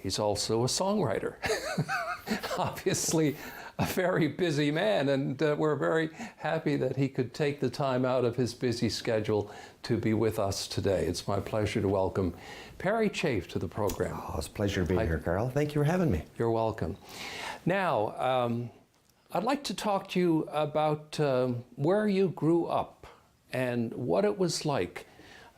he's also a songwriter. Obviously, a very busy man, and we're very happy that he could take the time out of his busy schedule to be with us today. It's my pleasure to welcome Perry Chafe to the program. Oh, it's a pleasure to be here, Karl. Thank you for having me. You're welcome. Now, I'd like to talk to you about where you grew up and what it was like,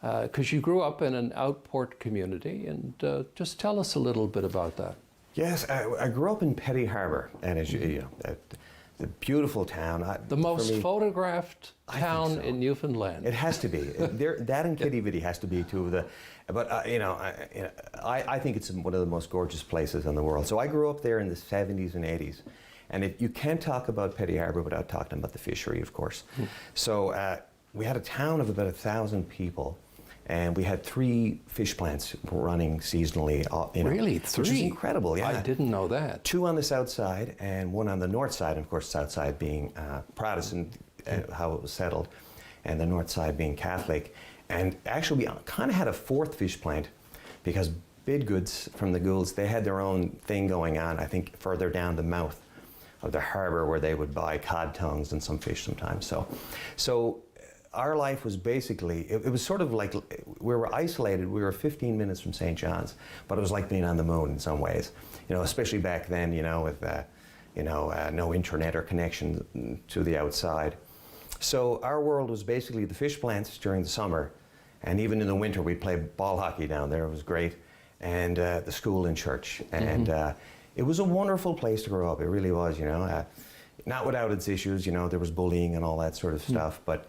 because you grew up in an outport community, and just tell us a little bit about that. Yes, I grew up in Petty Harbour, and as you know, the beautiful town. The most photographed town in Newfoundland. It has to be. That and Kitty Vitty has to be two of the. But I think it's one of the most gorgeous places in the world. So I grew up there in the 70s and 80s, and you can't talk about Petty Harbour without talking about the fishery, of course. So we had a town of about 1,000 people. And we had 3 fish plants running seasonally. Really? 3? Which is incredible, yeah. I didn't know that. 2 on the south side and 1 on the north side. And of course, south side being Protestant, how it was settled, and the north side being Catholic. And actually, we kind of had a 4th fish plant because Bidgoods from the Goulds, they had their own thing going on, I think, further down the mouth of the harbour where they would buy cod tongues and some fish sometimes. So our life was basically, it was sort of like, we were isolated. We were 15 minutes from St. John's, but it was like being on the moon in some ways, especially back then, with, no internet or connection to the outside. So our world was basically the fish plants during the summer, and even in the winter we'd play ball hockey down there. It was great, and the school and church. And it was a wonderful place to grow up. It really was, not without its issues, there was bullying and all that sort of stuff, but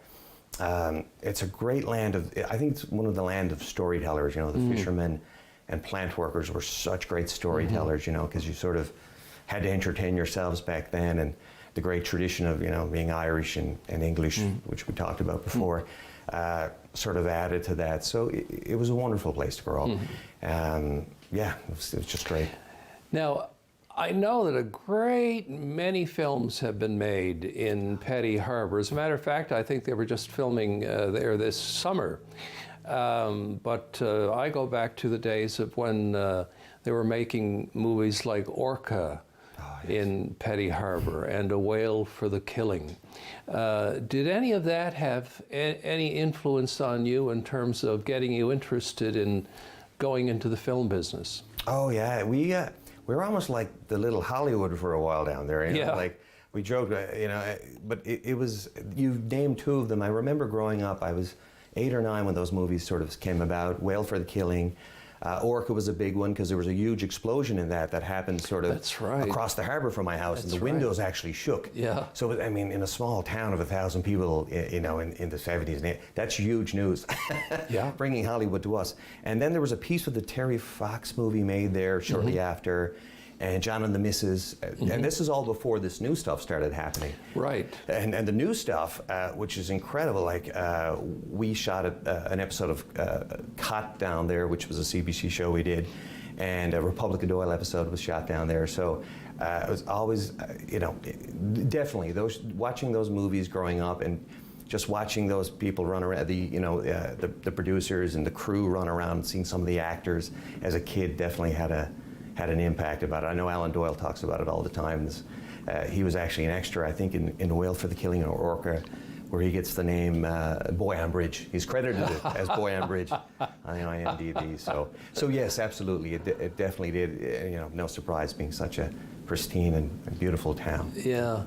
it's a great land of, I think it's one of the land of storytellers, the fishermen and plant workers were such great storytellers, because you sort of had to entertain yourselves back then, and the great tradition of, being Irish and English, which we talked about before, sort of added to that. So it was a wonderful place to grow up. Yeah, it was just great. Now, I know that a great many films have been made in Petty Harbour. As a matter of fact, I think they were just filming there this summer. But I go back to the days of when they were making movies like Orca in Petty Harbour and A Whale for the Killing. Did any of that have any influence on you in terms of getting you interested in going into the film business? Oh yeah, we were almost like the little Hollywood for a while down there. Like we joked, but it was, you named 2 of them. I remember growing up, I was 8 or 9 when those movies sort of came about. Whale for the Killing. Orca was a big one because there was a huge explosion in that happened sort of across the harbour from my house, and the windows actually shook. Yeah. So I mean, in a small town of 1,000 people, in the 70s, that's huge news. Yeah. Bringing Hollywood to us. And then there was a piece of the Terry Fox movie made there shortly after, and John and the Missus, and this is all before this new stuff started happening. Right. And the new stuff, which is incredible, like we shot an episode of Cot down there, which was a CBC show we did, and a Republic of Doyle episode was shot down there. So it was always, definitely watching those movies growing up and just watching those people run around, the producers and the crew run around, and seeing some of the actors as a kid definitely had an impact about it. I know Alan Doyle talks about it all the time. He was actually an extra, I think, in Whale for the Killing or Orca, where he gets the name Boy on Bridge. He's credited as Boy on Bridge on the IMDb. So yes, absolutely, it definitely did. No surprise, being such a pristine and beautiful town. Yeah.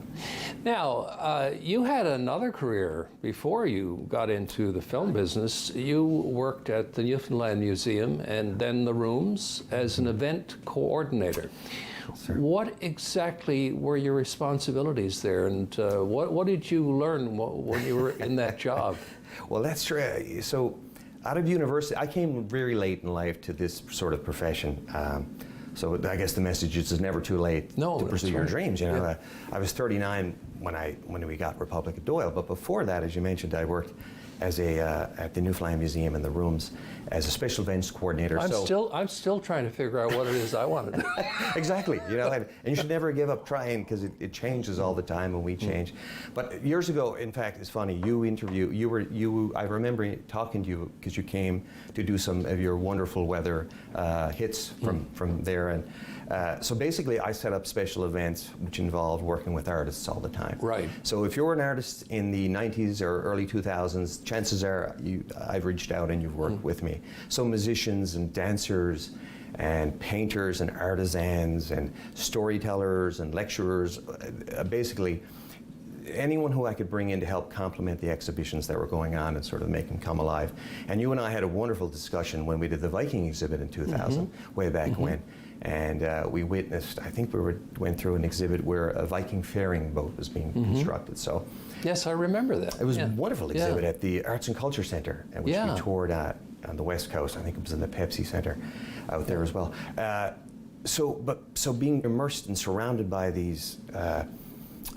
Now, you had another career before you got into the film business. You worked at the Newfoundland Museum and then the Rooms as an event coordinator. Sure. What exactly were your responsibilities there, and what did you learn when you were in that job? Well, that's true. So out of university, I came very late in life to this sort of profession. So I guess the message is it's never too late to pursue your dreams. I was 39 when we got Republic of Doyle, but before that, as you mentioned, I worked as a at the Newfoundland Museum in the rooms as a special events coordinator. I'm still trying to figure out what it is I want to do. Exactly, you know, and you should never give up trying, because it changes all the time and we change. But years ago, in fact, it's funny. I remember talking to you because you came to do some of your wonderful weather hits from there, and so basically, I set up special events which involved working with artists all the time. Right. So if you're an artist in the 90s or early 2000s, chances are I've reached out and you've worked with me. So musicians and dancers and painters and artisans and storytellers and lecturers, basically anyone who I could bring in to help complement the exhibitions that were going on and sort of make them come alive. And you and I had a wonderful discussion when we did the Viking exhibit in 2000, way back when. And we witnessed, I think went through an exhibit where a Viking faring boat was being constructed. So Yes, I remember that. it was a wonderful exhibit at the Arts and Culture Center, which we toured on the West Coast. I think it was in the Pepsi Center out there as well. So being immersed and surrounded by these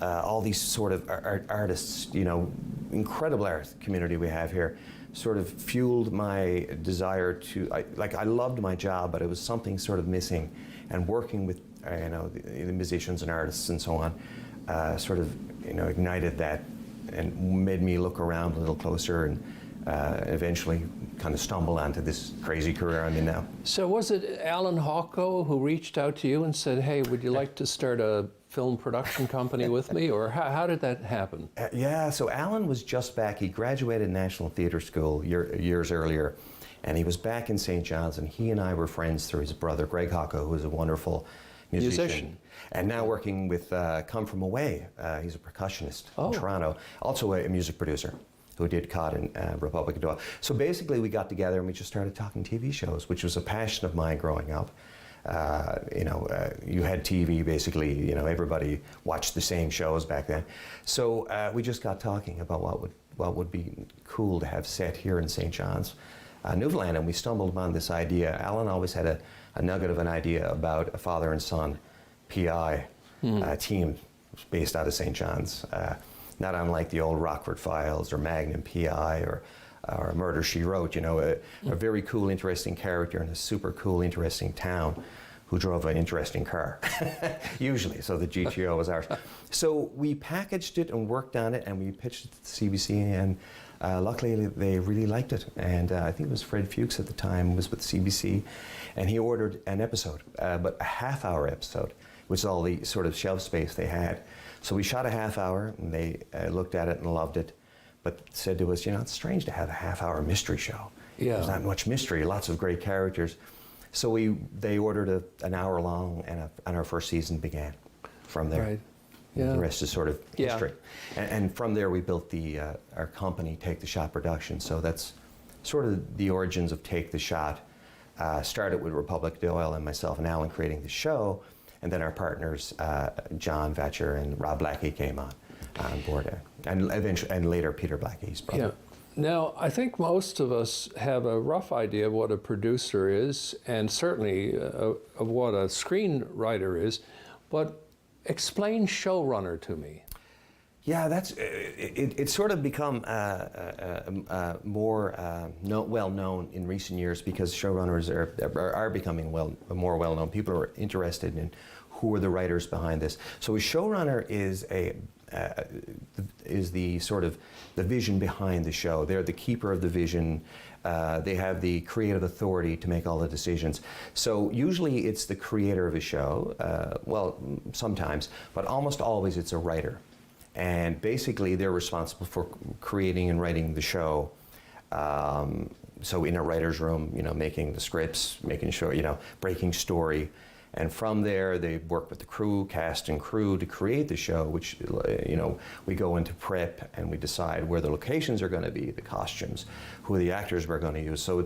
all these sort of artists, you know, incredible art community we have here, sort of fueled my desire to, I loved my job, but it was something sort of missing, and working with, you know, the musicians and artists and so on, sort of, you know, ignited that and made me look around a little closer, and eventually kind of stumbled onto this crazy career I'm in now. So was it Alan Hawko who reached out to you and said, hey, would you like to start a film production company with me, or how did that happen? Yeah, so Alan was just back. He graduated National Theatre School years earlier, and he was back in St. John's, and he and I were friends through his brother, Greg Hawko, who is a wonderful musician. And now working with Come From Away. He's a percussionist in Toronto, also a music producer who did Cod in Republic of Doyle. So basically we got together and we just started talking TV shows, which was a passion of mine growing up. You had TV basically, you know, everybody watched the same shows back then. So we just got talking about what would be cool to have set here in St. John's, Newfoundland, and we stumbled upon this idea. Alan always had a nugget of an idea about a father and son PI team based out of St. John's, not unlike the old Rockford Files or Magnum PI or Murder, She Wrote, you know, a very cool, interesting character in a super cool, interesting town who drove an interesting car, usually, so the GTO was ours. So we packaged it and worked on it, and we pitched it to the CBC, and luckily they really liked it. And I think it was Fred Fuchs at the time was with CBC, and he ordered an episode, but a half-hour episode, which is all the sort of shelf space they had. So we shot a half hour, and they looked at it and loved it, but said to us, you know, it's strange to have a half-hour mystery show. Yeah. There's not much mystery, lots of great characters. So they ordered an hour long, and our first season began from there. Right. Yeah. The rest is sort of history. And from there we built our company, Take the Shot Productions. So that's sort of the origins of Take the Shot. Started with Republic Doyle and myself and Alan creating the show, and then our partners, John Vatcher and Rob Blackie, came on board, and later Peter Blackie's brother. Yeah. Now, I think most of us have a rough idea of what a producer is, and certainly of what a screenwriter is, but explain showrunner to me. Yeah, it's sort of become more well known in recent years, because showrunners are becoming more well known. People are interested in who are the writers behind this. So a showrunner is the sort of the vision behind the show. They're the keeper of the vision. They have the creative authority to make all the decisions. So usually it's the creator of a show. Well, sometimes, but almost always it's a writer. And basically they're responsible for creating and writing the show. So in a writer's room, you know, making the scripts, making sure, you know, breaking story. And from there, they work with the crew, cast and crew, to create the show, which, you know, we go into prep and we decide where the locations are going to be, the costumes, who the actors we're going to use. So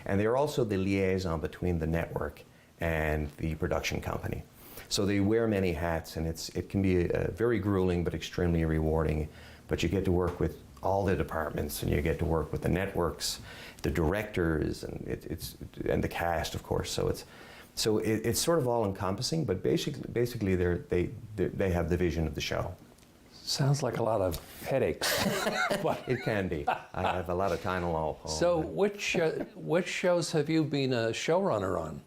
and they're also the liaison between the network and the production company. So they wear many hats, and it can be very grueling but extremely rewarding. But you get to work with all the departments, and you get to work with the networks, the directors, and the cast, of course. So it's sort of all encompassing, but basically they have the vision of the show. Sounds like a lot of headaches. But, It can be. I have a lot of Tylenol. so which shows have you been a showrunner on?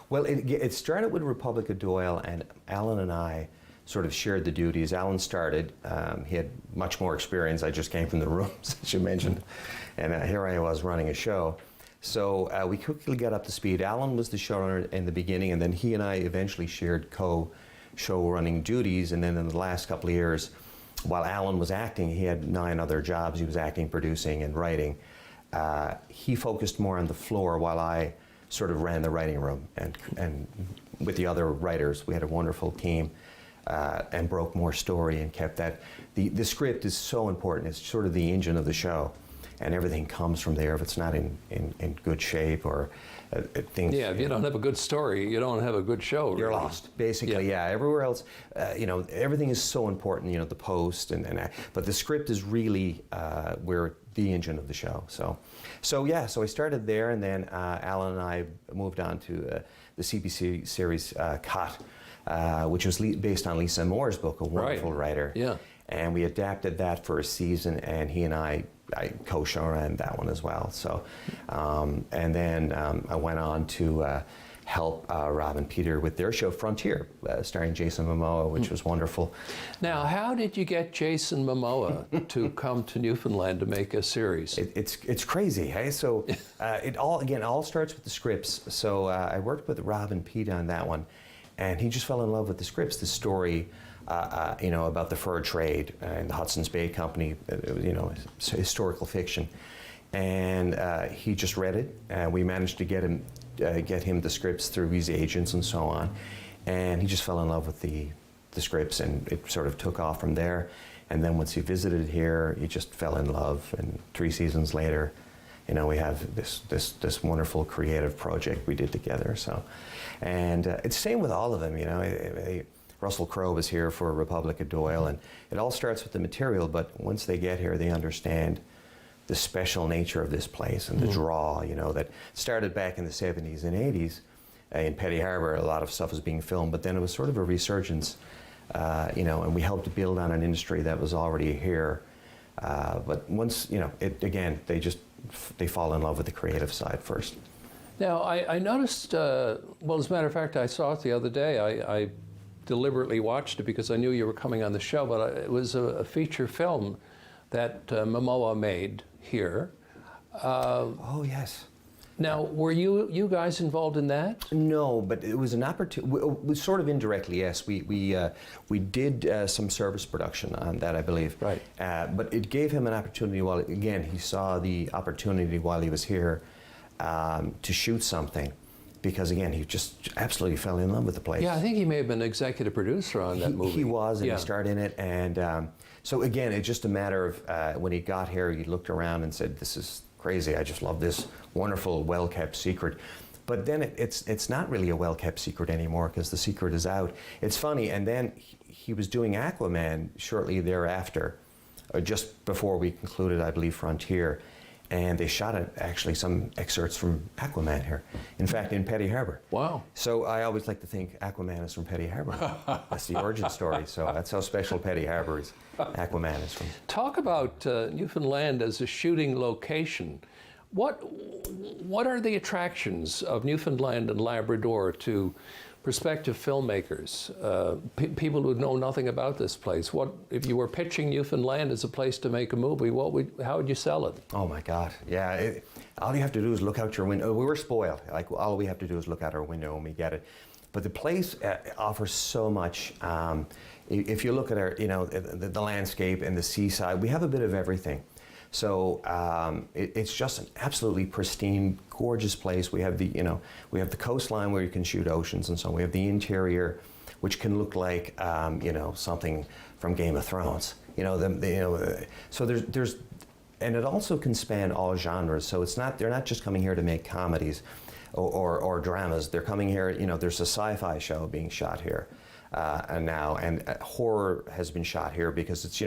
Well, it started with Republic of Doyle, and Alan and I sort of shared the duties. Alan started. He had much more experience. I just came from the rooms, as you mentioned, and here I was running a show. So we quickly got up to speed. Alan was the showrunner in the beginning, and then he and I eventually shared co-show running duties, and then in the last couple of years, while Alan was acting, he had 9 other jobs. He was acting, producing, and writing. He focused more on the floor while I sort of ran the writing room, and with the other writers. We had a wonderful team, and broke more story and kept that. The script is so important. It's sort of the engine of the show, and everything comes from there. If it's not in good shape or things... Yeah, if you don't have a good story, you don't have a good show. You're really. lost, basically. Yeah. Everywhere else, everything is so important. The post but the script is really where the engine of the show. So I started there, and then Alan and I moved on to the CBC series Cut, which was based on Lisa Moore's book, a wonderful writer. Yeah. And we adapted that for a season, and he and I co-showran that one as well. So, and then I went on to help Rob and Peter with their show Frontier, starring Jason Momoa, which was wonderful. Now, how did you get Jason Momoa to come to Newfoundland to make a series? It's crazy, hey? So it all starts with the scripts. So I worked with Rob and Pete on that one, and he just fell in love with the scripts. The story, about the fur trade and the Hudson's Bay Company, it's historical fiction, and he just read it. And we managed to get him the scripts through his agents and so on, and he just fell in love with the scripts, and it sort of took off from there. And then once he visited here, he just fell in love, and 3 seasons later, we have this wonderful creative project we did together. So, and it's the same with all of them. Russell Crowe was here for Republic of Doyle, and it all starts with the material. But once they get here, they understand the special nature of this place and the draw. That started back in the 70s and 80s in Petty Harbour. A lot of stuff was being filmed, but then it was sort of a resurgence. And we helped to build on an industry that was already here. But once, they fall in love with the creative side first. Now, I noticed, as a matter of fact, I saw it the other day. I deliberately watched it because I knew you were coming on the show, but it was a feature film that Momoa made here. Oh, yes. Now, were you guys involved in that? No, but it was an opportunity. Sort of indirectly, yes. We did some service production on that, I believe. Right. But it gave him an opportunity. He saw the opportunity while he was here to shoot something, because again, he just absolutely fell in love with the place. Yeah, I think he may have been executive producer on that movie. He was, and he starred in it. And so again, it's just a matter of when he got here, he looked around and said, "This is crazy. I just love this wonderful, well-kept secret." But then it's not really a well-kept secret anymore, because the secret is out. It's funny. And then he was doing Aquaman shortly thereafter, or just before we concluded, I believe, Frontier. And they shot actually some excerpts from Aquaman here. In fact, in Petty Harbour. Wow. So I always like to think Aquaman is from Petty Harbour. That's the origin story. So that's how special Petty Harbour is. Aquaman is from. Talk about Newfoundland as a shooting location. What are the attractions of Newfoundland and Labrador to prospective filmmakers, people who know nothing about this place? What if you were pitching Newfoundland as a place to make a movie? How would you sell it? Oh my God, yeah! All you have to do is look out your window. We were spoiled. Like, all we have to do is look out our window and we get it. But the place offers so much. If you look at our, the landscape and the seaside, we have a bit of everything. So it's just an absolutely pristine, gorgeous place. We have we have the coastline where you can shoot oceans and so on. We have the interior, which can look like something from Game of Thrones. So there's, and it also can span all genres. So they're not just coming here to make comedies or dramas. They're coming here. There's a sci-fi show being shot here and horror has been shot here because it's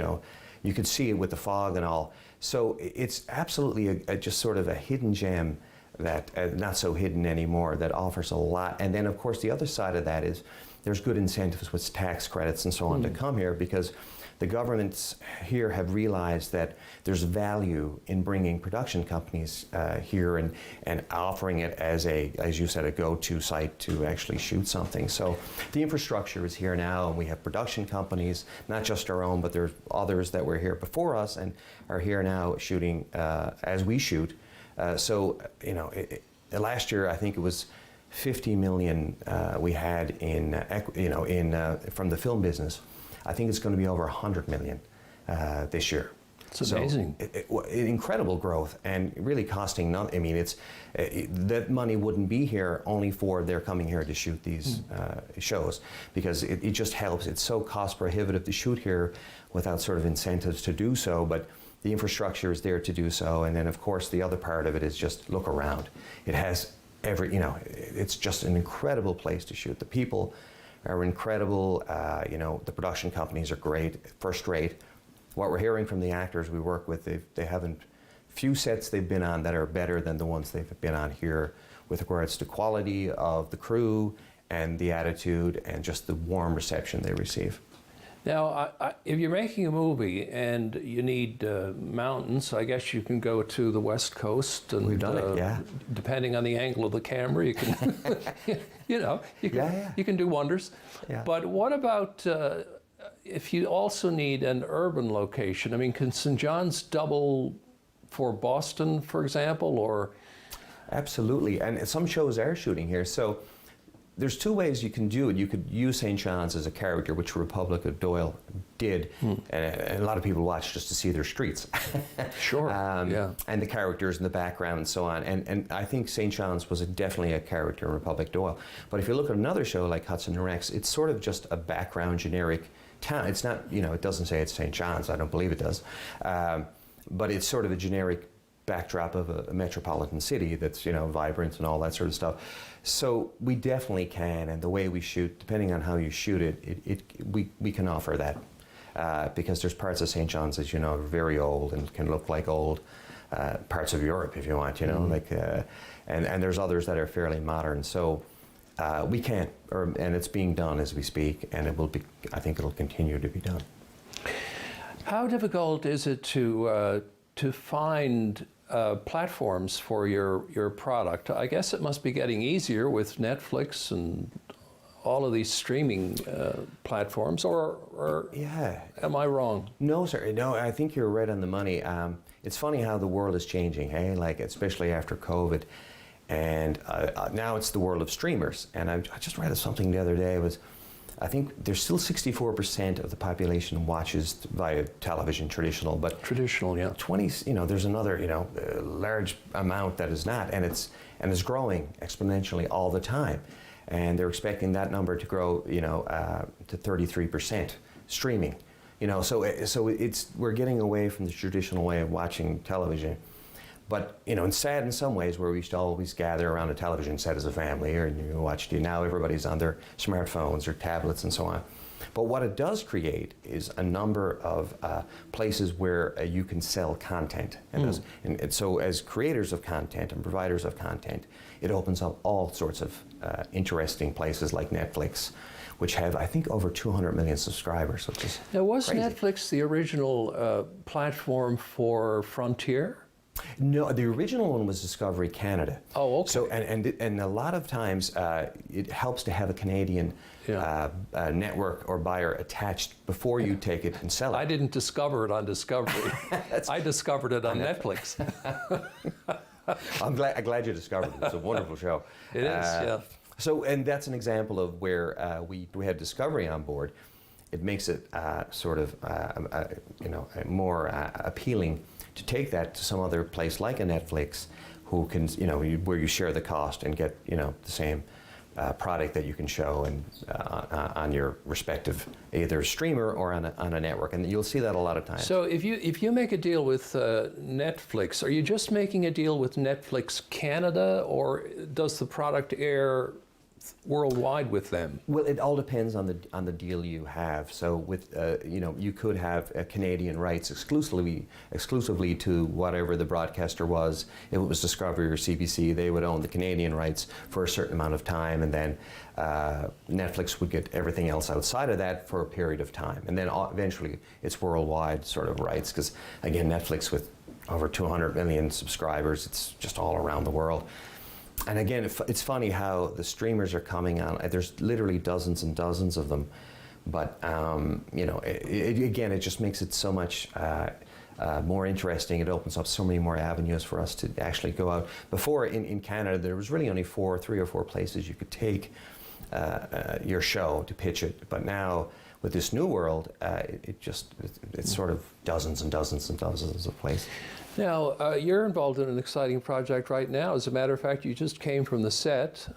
you could see it with the fog and all. So it's absolutely just sort of a hidden gem that not so hidden anymore, that offers a lot. And then, of course, the other side of that is there's good incentives with tax credits and so on to come here, because the governments here have realized that there's value in bringing production companies here and offering it as as you said, a go-to site to actually shoot something. So the infrastructure is here now, and we have production companies, not just our own, but there's others that were here before us and are here now shooting as we shoot. So, you know, last year I think it was 50 million we had in, from the film business. I think it's going to be over 100 million this year. It's amazing. Incredible growth, and really costing nothing. I mean, that money wouldn't be here only for they're coming here to shoot these shows, because it just helps. It's so cost prohibitive to shoot here without sort of incentives to do so, but the infrastructure is there to do so. And then, of course, the other part of it is just look around. It has it's just an incredible place to shoot. The people are incredible. The production companies are great, first rate. What we're hearing from the actors we work with, they haven't, few sets they've been on that are better than the ones they've been on here with regards to quality of the crew and the attitude and just the warm reception they receive. Now, if you're making a movie and you need mountains, I guess you can go to the West Coast, and we've done it, yeah. Depending on the angle of the camera, you can, you can do wonders. Yeah. But what about if you also need an urban location? I mean, can St. John's double for Boston, for example, or? Absolutely, and some shows are shooting here. So there's two ways you can do it. You could use St. John's as a character, which Republic of Doyle did, and a lot of people watch just to see their streets. Sure, yeah. And the characters in the background and so on. And I think St. John's was definitely a character in Republic Doyle. But if you look at another show like Hudson and Rex, it's sort of just a background generic town. It's not, it doesn't say it's St. John's. I don't believe it does. But it's sort of a generic backdrop of a metropolitan city that's, vibrant and all that sort of stuff. So we definitely can, and the way we shoot, depending on how you shoot it, we can offer that. Because there's parts of St. John's, as you know, are very old and can look like old parts of Europe, if you want, and there's others that are fairly modern. So we can, and it's being done as we speak, and it will be, I think it'll continue to be done. How difficult is it to find platforms for your product? I guess it must be getting easier with Netflix and all of these streaming platforms, or yeah. Am I wrong? No, sir. No, I think you're right on the money. It's funny how the world is changing, hey? Like, especially after COVID. And now it's the world of streamers. And I just read something the other day. I think there's still 64% of the population watches via television, traditional, but traditional, yeah. 20, there's another, large amount that is not, and it's growing exponentially all the time, and they're expecting that number to grow, to 33% streaming, so we're getting away from the traditional way of watching television. But, it's sad in some ways, where we used to always gather around a television set as a family, or you watch, now everybody's on their smartphones or tablets and so on. But what it does create is a number of places where you can sell content. And so as creators of content and providers of content, it opens up all sorts of interesting places like Netflix, which have, I think, over 200 million subscribers, which is Now, was crazy. Netflix the original platform for Frontier? No, the original one was Discovery Canada. Oh, okay. So, and a lot of times it helps to have a Canadian network or buyer attached before you take it and sell it. I didn't discover it on Discovery. I discovered it on Netflix. I'm glad you discovered it. It's a wonderful show. It is, yeah. So, and that's an example of where we had Discovery on board. It makes it more appealing to take that to some other place like a Netflix, who can, where you share the cost and get, the same product that you can show and on your respective either streamer or on a network, and you'll see that a lot of times. So if you make a deal with Netflix, are you just making a deal with Netflix Canada, or does the product air worldwide with them? Well, it all depends on the deal you have. So with you know, you could have Canadian rights exclusively to whatever the broadcaster was. If it was Discovery or CBC, they would own the Canadian rights for a certain amount of time, and then Netflix would get everything else outside of that for a period of time, and then eventually it's worldwide sort of rights. Because again, Netflix with over 200 million subscribers, it's just all around the world. And again, it's funny how the streamers are coming on. There's literally dozens and dozens of them, but you know, again, it just makes it so much more interesting. It opens up so many more avenues for us to actually go out. Before in Canada, there was really only 3 or 4 places you could take your show to pitch it. But now with this new world, it's sort of dozens and dozens and dozens of places. Now, you're involved in an exciting project right now. As a matter of fact, you just came from the set.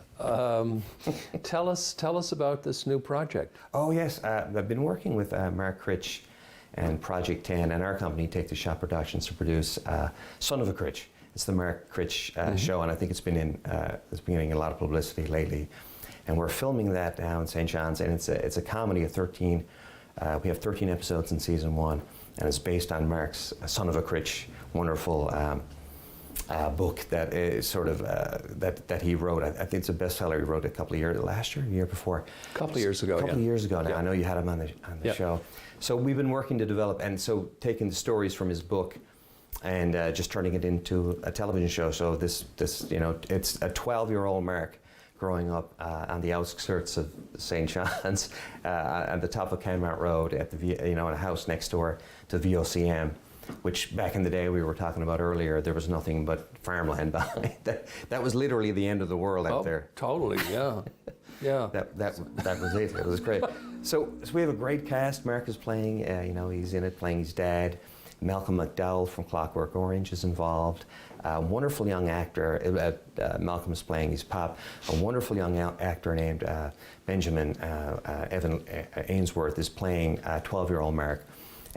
Tell us about this new project. Oh yes, I've been working with Mark Critch and Project 10 and our company, Take the Shot Productions, to produce Son of a Critch. It's the Mark Critch show, and I think it's been getting a lot of publicity lately. And we're filming that now in St. John's, and it's a comedy of 13. We have 13 episodes in season 1, and it's based on Mark's Son of a Critch wonderful book that is sort of that he wrote. I think it's a bestseller. He wrote a couple of years, last year, the year before. A couple of years ago. A couple of years ago now. I know you had him on the show. So we've been working to develop, and so taking the stories from his book and just turning it into a television show. So this you know, it's a 12-year-old Mark growing up on the outskirts of St. John's, at the top of Kenmount Road, at the in a house next door to VOCM, which back in the day we were talking about earlier, there was nothing but farmland behind. That was literally the end of the world out there. Totally, yeah, yeah. That was it. It was great. So we have a great cast. Mark is playing. You know, he's in it playing his dad. Malcolm McDowell from Clockwork Orange is involved. A wonderful young actor. Malcolm is playing his pop. A wonderful young actor named Benjamin Evan Ainsworth is playing 12-year-old Mark.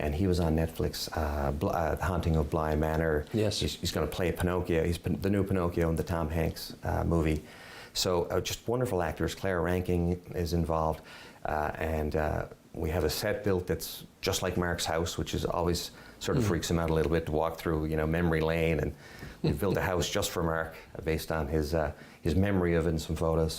And he was on Netflix, The Haunting of Bly Manor. Yes. He's going to play Pinocchio. He's the new Pinocchio in the Tom Hanks movie. So just wonderful actors. Claire Rankin is involved. And we have a set built that's just like Mark's house, which is always sort of freaks him out a little bit to walk through, you know, memory lane. And we've built a house just for Mark based on his memory of it and some photos.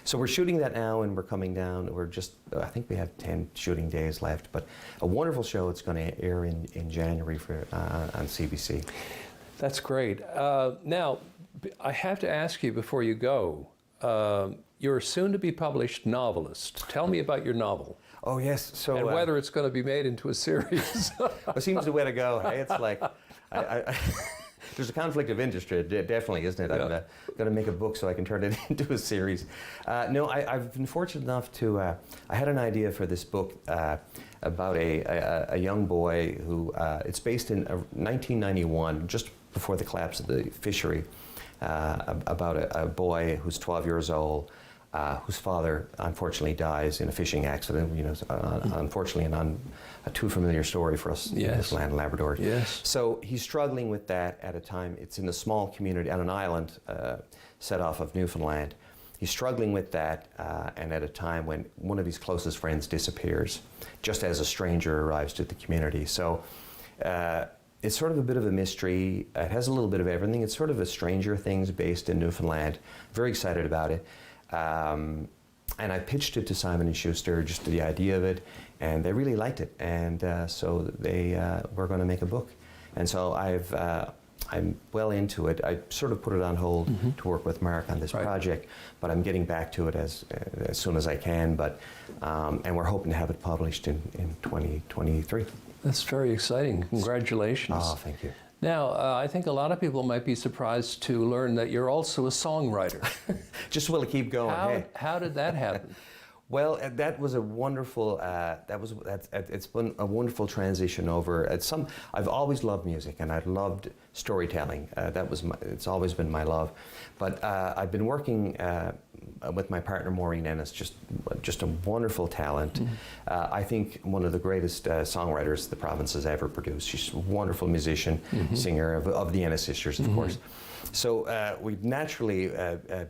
So we're shooting that now, and we're coming down. We're just, I think we have 10 shooting days left, but a wonderful show. It's going to air in January on CBC. That's great. Now, I have to ask you before you go, you're a soon-to-be-published novelist. Tell me about your novel. Oh, yes. So, and whether it's going to be made into a series. It seems the way to go. Hey? It's like, there's a conflict of interest, definitely, isn't it? Yeah. I'm going to make a book so I can turn it into a series. No, I've been fortunate enough to, I had an idea for this book about a young boy who, it's based in 1991, just before the collapse of the fishery, about a boy who's 12 years old, whose father unfortunately dies in a fishing accident. You know, unfortunately, a too familiar story for us in this land, Labrador. Yes. So he's struggling with that at a time. It's in a small community on an island set off of Newfoundland. He's struggling with that, and at a time when one of his closest friends disappears, just as a stranger arrives to the community. So it's sort of a bit of a mystery. It has a little bit of everything. It's sort of a Stranger Things based in Newfoundland. Very excited about it. And I pitched it to Simon & Schuster, just the idea of it, and they really liked it. And so they were going to make a book. And so I'm well into it. I sort of put it on hold to work with Mark on this project, but I'm getting back to it as soon as I can. But and we're hoping to have it published in 2023. That's very exciting. Congratulations. Oh, thank you. Now, I think a lot of people might be surprised to learn that you're also a songwriter. Just will keep going. How did that happen? Well, that was a wonderful. It's been a wonderful transition over. I've always loved music, and I've loved storytelling. It's always been my love. But I've been working with my partner Maureen Ennis, just a wonderful talent. Mm-hmm. I think one of the greatest songwriters the province has ever produced. She's a wonderful musician, mm-hmm. singer of the Ennis sisters, of mm-hmm. course. So we'd naturally,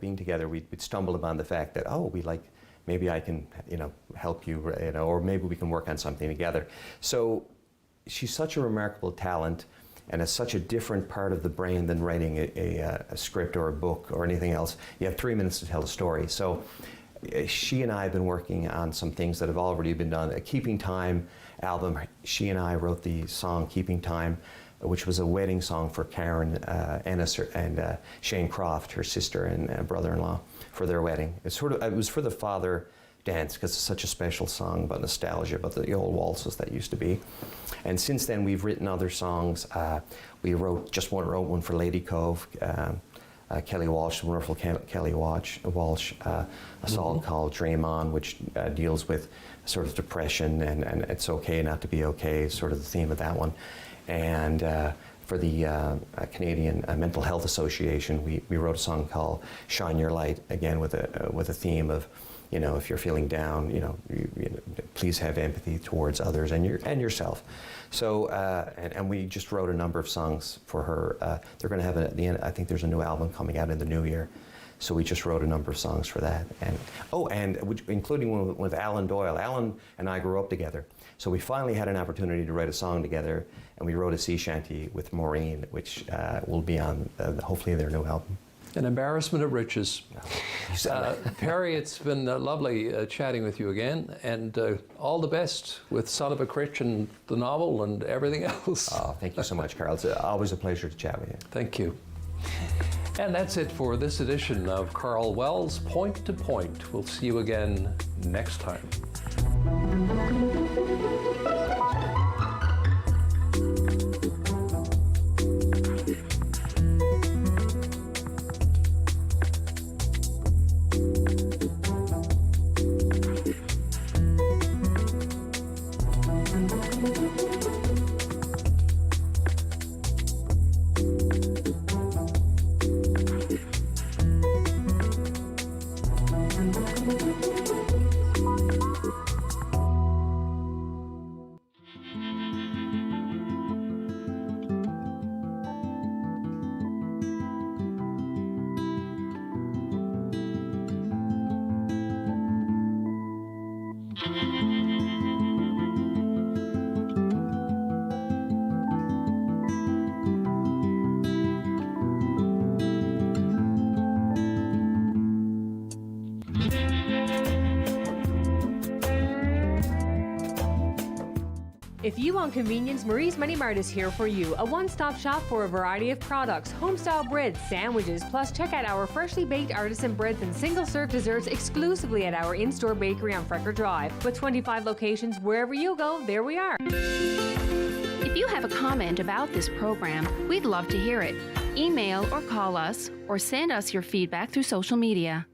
being together, we'd stumble upon the fact that, maybe I can, help you, or maybe we can work on something together. So she's such a remarkable talent and has such a different part of the brain than writing a script or a book or anything else. You have 3 minutes to tell a story. So she and I have been working on some things that have already been done. A Keeping Time album, she and I wrote the song Keeping Time, which was a wedding song for Karen Ennis and Shane Croft, her sister and brother-in-law, for their wedding. It was for the father dance, because it's such a special song about nostalgia, about the old waltzes that used to be. And since then, we've written other songs. We wrote one for Lady Cove, Kelly Walsh, wonderful Kelly Walsh, a song mm-hmm. called Dream On, which deals with sort of depression and it's okay not to be okay, sort of the theme of that one. And for the Canadian Mental Health Association, we wrote a song called Shine Your Light, again with a theme of, if you're feeling down, please have empathy towards others and yourself. So, and we just wrote a number of songs for her. They're going to have at the end. I think there's a new album coming out in the new year. So we just wrote a number of songs for that, including one with Alan Doyle. Alan and I grew up together, so we finally had an opportunity to write a song together, and we wrote a sea shanty with Maureen, which will be on hopefully their new album. An embarrassment of riches. Perry, it's been lovely chatting with you again, and all the best with Son of a Critch and the novel and everything else. Oh, thank you so much, Karl. It's always a pleasure to chat with you. Thank you. And that's it for this edition of Karl Wells' Point to Point. We'll see you again next time. If you want convenience, Marie's Mini Mart is here for you. A one-stop shop for a variety of products, home-style breads, sandwiches, plus check out our freshly baked artisan breads and single-serve desserts exclusively at our in-store bakery on Frecker Drive. With 25 locations, wherever you go, there we are. If you have a comment about this program, we'd love to hear it. Email or call us, or send us your feedback through social media.